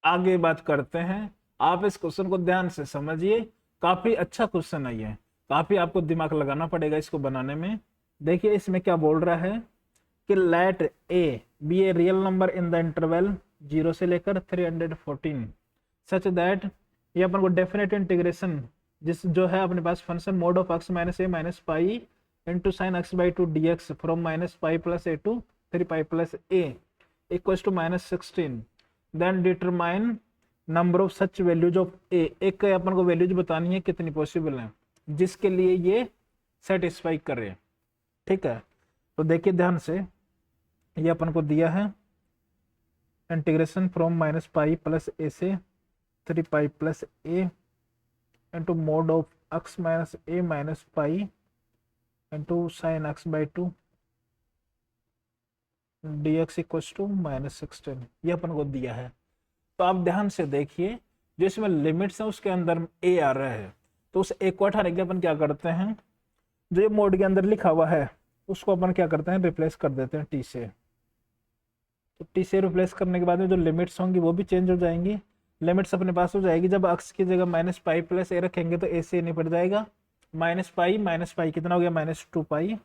आगे बात करते हैं। आप इस क्वेश्चन को ध्यान से समझिए, काफी अच्छा क्वेश्चन है ये, काफी आपको दिमाग लगाना पड़ेगा इसको बनाने में। देखिए इसमें क्या बोल रहा है कि let a be a real number in the interval 0 से लेकर 314 सच दैट, ये अपन को डेफिनेट इंटीग्रेशन जिस जो है अपने पास function mod of x minus a minus pi into sine x by two d x from minus pi plus a to 3 pi plus a equal to -16, then determine number of such values of a. एक अपन को values बतानी है कितनी possible है जिसके लिए ये सेटिस्फाई करे। ठीक है, तो देखिए ध्यान से, ये अपन को दिया है integration from minus pi plus a से 3 pi plus a into mod of x minus a minus pi into sine x by two d x equal to -16, ये अपन को दिया है। तो आप ध्यान से देखिए, जो इसमें लिमिट्स है उसके अंदर ए आ रहा है, तो उस ए को हटाने के लिए अपन क्या करते हैं, जो ये मोड के अंदर लिखा हुआ है उसको अपन क्या करते हैं, रिप्लेस कर देते हैं टी से। तो टी से रिप्लेस करने के बाद में जो लिमिट्स होंगी वो भी चेंज हो जाएंगी। लिमिट्स अपने पास हो जाएगी, जब एक्स की जगह माइनस पाई प्लस ए रखेंगे तो ए से निपट जाएगा, माइनस पाई कितना हो गया -2 पाई,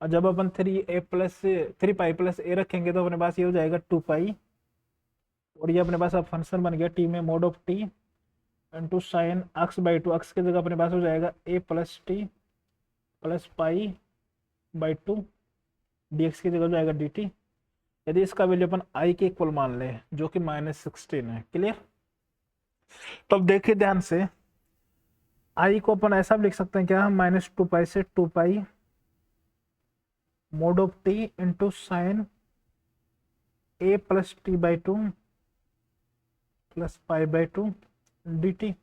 और जब अपन 3 पाई प्लस ए रखेंगे तो अपने पास ये हो जाएगा 2 पाई, और ये अपने पास अब फंक्शन बन गया टी में mod of t into sine x by two, x की जगह अपने पास हो जाएगा a plus t plus pi by two, d x की जगह हो जाएगा डी टी। यदि इसका वैल्यू अपन आई के इक्वल मान ले जो कि -16 है, क्लियर। तो अब देखिए ध्यान से, आई को अपन ऐसा भी लिख सकते हैं क्या, -2 पाई से 2 pi mod of t into sine a plus t by two plus pi by two d t.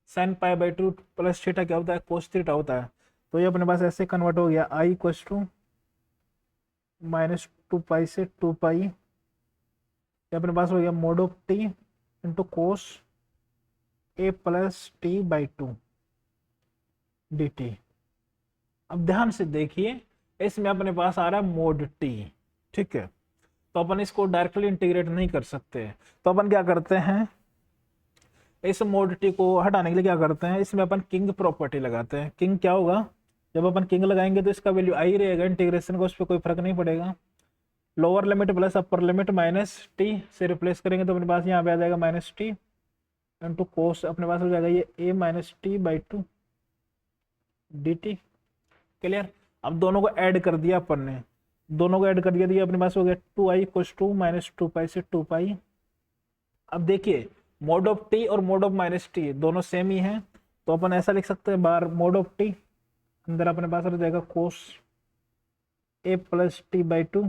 Sine pi by two plus theta क्या होता है, कोस थीटा होता है। तो ये अपने पास ऐसे कन्वर्ट हो गया, आई इक्वल टू -2 पाई से 2 पाई, ये अपने पास हो गया mode of t into cos a plus t by two d t. अब ध्यान से देखिए, इसमें अपने पास आ रहा है मोड टी, ठीक है। तो अपन इसको डायरेक्टली इंटीग्रेट नहीं कर सकते, तो अपन क्या करते हैं, इस मोड टी को हटाने के लिए क्या करते हैं, इसमें अपन किंग प्रॉपर्टी लगाते हैं। किंग क्या होगा, जब अपन किंग लगाएंगे तो इसका वैल्यू आई रहेगा, इंटीग्रेशन का उस पर कोई फर्क नहीं पड़ेगा। Lower limit plus upper limit minus T से रिप्लेस करेंगे तो अपने पास यहाँ पे आ जाएगा -टी इंटू कोस, अपने पास हो जाएगा ये a minus t by two d t, clear. अब दोनों को ऐड कर दिया अपन ने, दोनों को ऐड कर दिया तो ये अपने पास हो गया 2i इक्वल्स टू -2 पाई से 2 पाई। अब देखिए मोड ऑफ टी और मोड ऑफ -टी दोनों सेम ही हैं, तो अपन ऐसा लिख सकते हैं, बार मोड ऑफ टी अंदर अपने पास हो जाएगा cos a plus t by two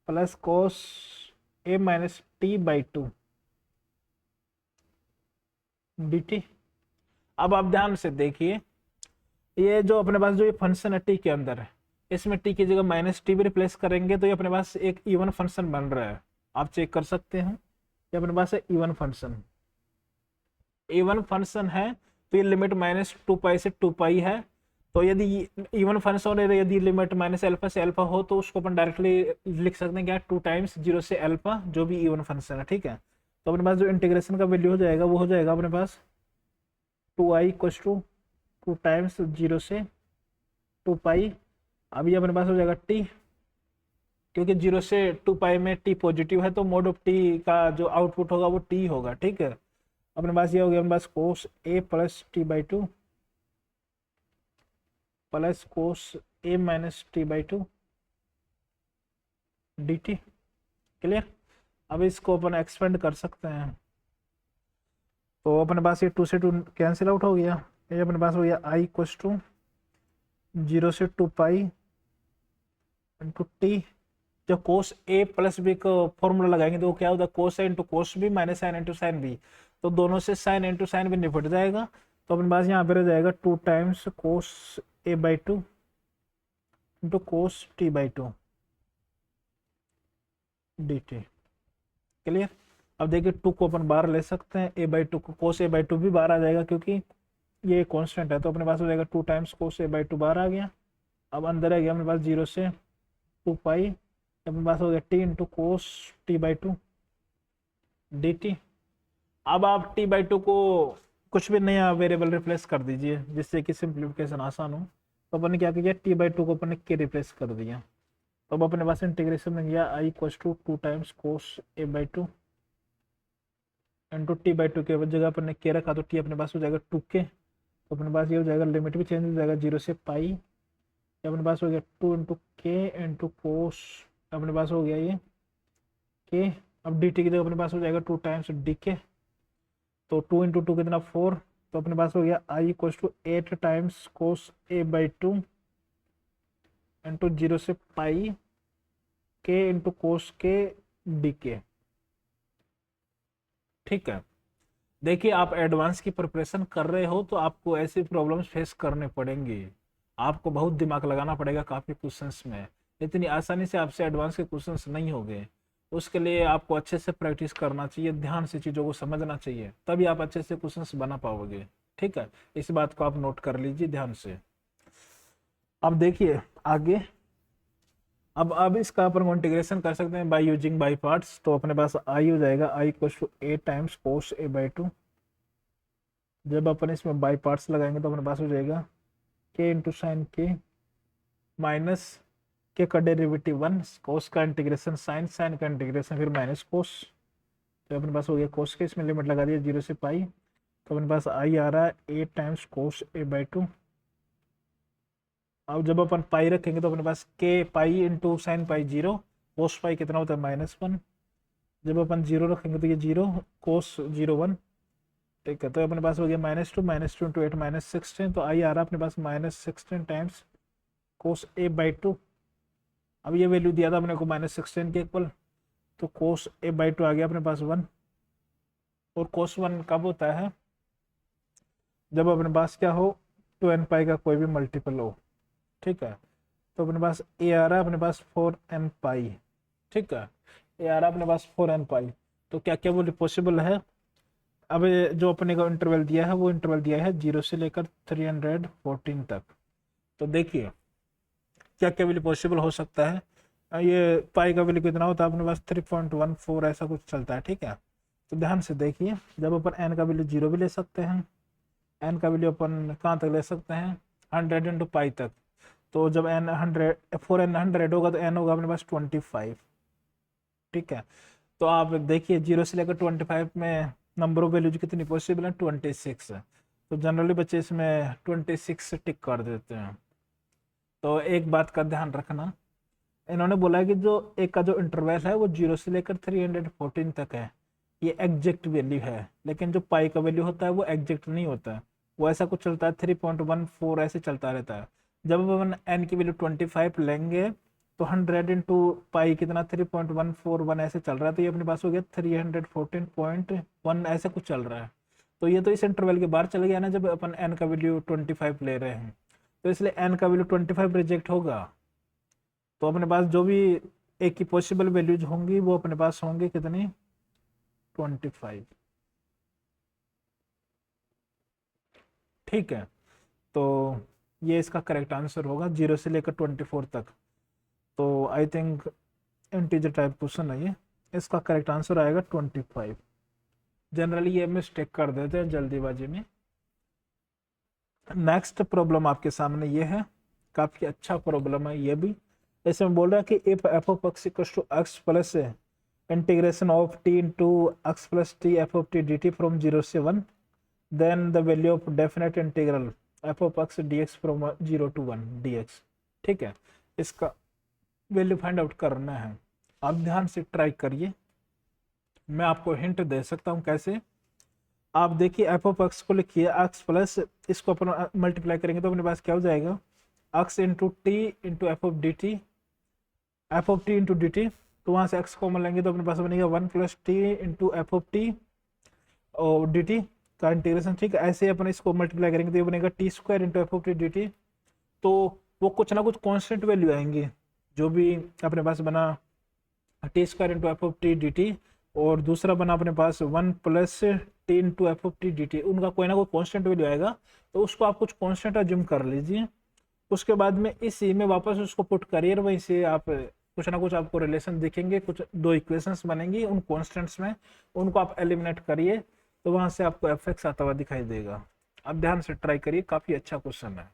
plus cos a minus t by two d t. अब आप ध्यान से देखिए, ये जो अपने पास जो ये फंक्शन है टी के अंदर है, इसमें टी की जगह -टी भी रिप्लेस करेंगे तो ये अपने पास एक इवन फंक्शन बन रहा है। आप चेक कर सकते हैं, ये अपने पास है इवन फंक्शन, इवन फंक्शन है। तो ये लिमिट -2 पाई से 2 पाई है। तो यदि इवन फंक्शन और यदि लिमिट -अल्फा से अल्फा हो तो उसको अपन डायरेक्टली लिख सकते हैं क्या, 2 टाइम्स 0 से अल्फा जो भी इवन फंक्शन है, ठीक है। तो अपने पास जो इंटीग्रेशन का वैल्यू हो जाएगा वो हो जाएगा अपने पास 2i इक्वल्स टू 2 टाइम्स 0 से 2 पाई। अब ये अपने पास हो जाएगा टी, क्योंकि 0 से 2 पाई में टी पॉजिटिव है तो मोड ऑफ टी का जो आउटपुट होगा वो टी होगा, ठीक है। अपने पास ये हो गया अपने पास cos a plus t by two plus cos a minus t by two d t, clear. अब इसको अपन एक्सपेंड कर सकते हैं, तो अपने पास ये 2 से 2 कैंसिल आउट हो गया, ये अपने पास हो गया आई इक्वल्स टू 0 से 2 पाई इंटू टी। जब कोस ए प्लस बी का फॉर्मूला लगाएंगे तो क्या होता है, cos a into cos b minus sine into sine b, तो दोनों से साइन इंटू साइन भी निपट जाएगा। तो अपने पास यहाँ पे रह जाएगा 2 times cos A by two into cos t by two d t, clear. अब देखिए 2 को अपन बाहर ले सकते हैं, ए बाई टू को कोस ए बाई टू भी बाहर आ जाएगा क्योंकि ये कॉन्स्टेंट है। तो अपने पास हो जाएगा 2 times cos A by two बाहर आ गया। अब अंदर आ गया अपने पास 0 से 2 पाई, अपने पास हो गया T into cos t by to dt। अब आप t/2 को कुछ भी नया वेरिएबल रिप्लेस कर दीजिए जिससे कि सिंप्लीफिकेशन आसान हो। तो अपन ने क्या किया, t/2 को अपन ने k रिप्लेस कर दिया। तो अब अपने पास इंटीग्रेशन में गया i equals to 2 times cos a/2 into t/2 के जगह अपन ने k रखा तो t अपने पास हो जाएगा 2k। तो अपने पास ये हो जाएगा, लिमिट भी चेंज हो जाएगा 0 से पाई। ये अपने पास हो गया 2 इंटू के इंटू कोस, अपने पास हो गया ये के। अब dt की जगह अपने पास हो जाएगा 2 टाइम्स dk। तो 2 इंटू 2 कितना 4। तो अपने पास हो गया i equals to 8 times cos a/2 into 0 से पाई के इंटू कोस के dk। ठीक है, देखिए आप एडवांस की प्रिपरेशन कर रहे हो तो आपको ऐसी प्रॉब्लम्स फेस करने पड़ेंगे, आपको बहुत दिमाग लगाना पड़ेगा काफी क्वेश्चंस में। इतनी आसानी से आपसे एडवांस के क्वेश्चंस नहीं होंगे, उसके लिए आपको अच्छे से प्रैक्टिस करना चाहिए, ध्यान से चीज़ों को समझना चाहिए, तभी आप अच्छे से क्वेश्चंस बना पाओगे। ठीक है, इस बात को आप नोट कर लीजिए ध्यान से। अब देखिए आगे, अब इसका अपन इंटीग्रेशन कर सकते हैं बाय यूजिंग बाई पार्ट्स। तो अपने पास आई हो जाएगा i equals to 8 times cos a/2। जब अपन इसमें बाई पार्ट्स लगाएंगे तो अपने पास हो जाएगा k इंटू साइन के माइनस के का डेरिवेटिव 1, कोस का इंटीग्रेशन साइन, साइन का इंटीग्रेशन फिर माइनस कोस। तो अपने पास हो गया कोस के, इसमें लिमिट लगा दिया 0 से पाई। तो अपने पास आई आ रहा है 8 टाइम्स कोस a/2। अब जब अपन पाई रखेंगे तो अपने पास के पाई इंटू साइन पाई 0, कोस पाई कितना होता है -1। जब अपन 0 रखेंगे तो ये 0 कोस 0 1। ठीक है, तो अपने पास हो गया -2 इंटू 8 -16। तो आई आ रहा है अपने पास -16 टाइम्स कोस a/2। अब ये वैल्यू दिया था अपने को -16 के इक्वल, तो कोस a/2 आ गया अपने पास 1। और कोस 1 कब होता है, जब अपने पास क्या हो 2n पाई का कोई भी मल्टीपल हो। ठीक है, तो अपने पास a आ रहा है अपने पास 4n पाई। ठीक है, a आ रहा है अपने पास 4n पाई। तो क्या क्या वो पॉसिबल है। अब जो अपने को इंटरवल दिया है वो इंटरवल दिया है 0 से लेकर 314 तक। तो देखिए क्या क्या वैल्यू पॉसिबल हो सकता है। ये पाई का वैल्यू कितना होता है अपने पास 3.14 ऐसा कुछ चलता है। ठीक है, तो ध्यान से देखिए, जब अपन n का वैल्यू 0 भी ले सकते हैं, n का वैल्यू अपन कहाँ तक ले सकते हैं 100 इंटू पाई तक। तो जब n 100 4n 100 होगा तो n होगा अपने पास 25। ठीक है, तो आप देखिए 0 से लेकर 25 में नंबर ऑफ वैल्यूज कितनी पॉसिबल है 26 है। तो जनरली बच्चे इसमें 26 टिक कर देते हैं। तो एक बात का ध्यान रखना, इन्होंने बोला है कि जो एक का जो इंटरवल है वो 0 से लेकर 314 तक है, ये एग्जैक्ट वैल्यू है। लेकिन जो पाई का वैल्यू होता है वो एग्जैक्ट नहीं होता है, वो ऐसा कुछ चलता है 3.14 ऐसे चलता रहता है। जब अपन n की वैल्यू 25 लेंगे तो 100 इंटू पाई कितना 3.141 ऐसे चल रहा है। तो ये अपने पास हो गया 314.1 ऐसे कुछ चल रहा है। तो ये तो इस इंटरवल के बाहर चले गया ना, जब अपन n का वैल्यू 25 ले रहे हैं, तो इसलिए n का वैल्यू 25 रिजेक्ट होगा। तो अपने पास जो भी एक की पॉसिबल वैल्यूज होंगी वो अपने पास होंगे कितनी 25। ठीक है, तो ये इसका करेक्ट आंसर होगा 0 से लेकर 24 तक। तो I think integer type question है ये, इसका करेक्ट आंसर आएगा 25। जनरली ये मिस्टेक कर देते हैं जल्दीबाजी में। नेक्स्ट प्रॉब्लम आपके सामने ये है, काफी अच्छा प्रॉब्लम है ये भी। इसमें बोल रहा है कि if f of x equals to x plus integration of t into x plus t f of t d t from 0 से 1, then the value of definite integral f of x d x from 0 to 1 d x. ठीक है, इसका value find out करना है। आप ध्यान से try करिए, मैं आपको हिंट दे सकता हूँ कैसे। आप देखिए एफ ऑफ एक्स को लिखिए एक्स प्लस, इसको अपन मल्टीप्लाई करेंगे तो अपने पास क्या हो जाएगा x into T into F of D T, f of t into D T. तो वहाँ से एक्स कॉमन लेंगे तो अपने पास बनेगा 1 plus T into F of T और डी टी का इंटीग्रेशन। ठीक है, ऐसे अपन इसको मल्टीप्लाई करेंगे तो ये बनेगा T square into F of t d T. तो वो कुछ ना कुछ कॉन्स्टेंट वैल्यू आएंगे, जो भी अपने पास बना T square into F of t d T, और दूसरा बना अपने पास 1 plus T into F of t d T, उनका कोई ना कोई कॉन्स्टेंट वैल्यू आएगा। तो उसको आप कुछ कॉन्स्टेंट अज्यूम कर लीजिए, उसके बाद में इसी में वापस उसको पुट करिए, वहीं से आप कुछ ना कुछ आपको रिलेशन दिखेंगे, कुछ दो इक्वेशंस बनेंगी उन कॉन्स्टेंट्स में, उनको आप एलिमिनेट करिए तो वहां से आपको एफ एक्स आता हुआ दिखाई देगा। आप ध्यान से ट्राई करिए, काफी अच्छा क्वेश्चन है।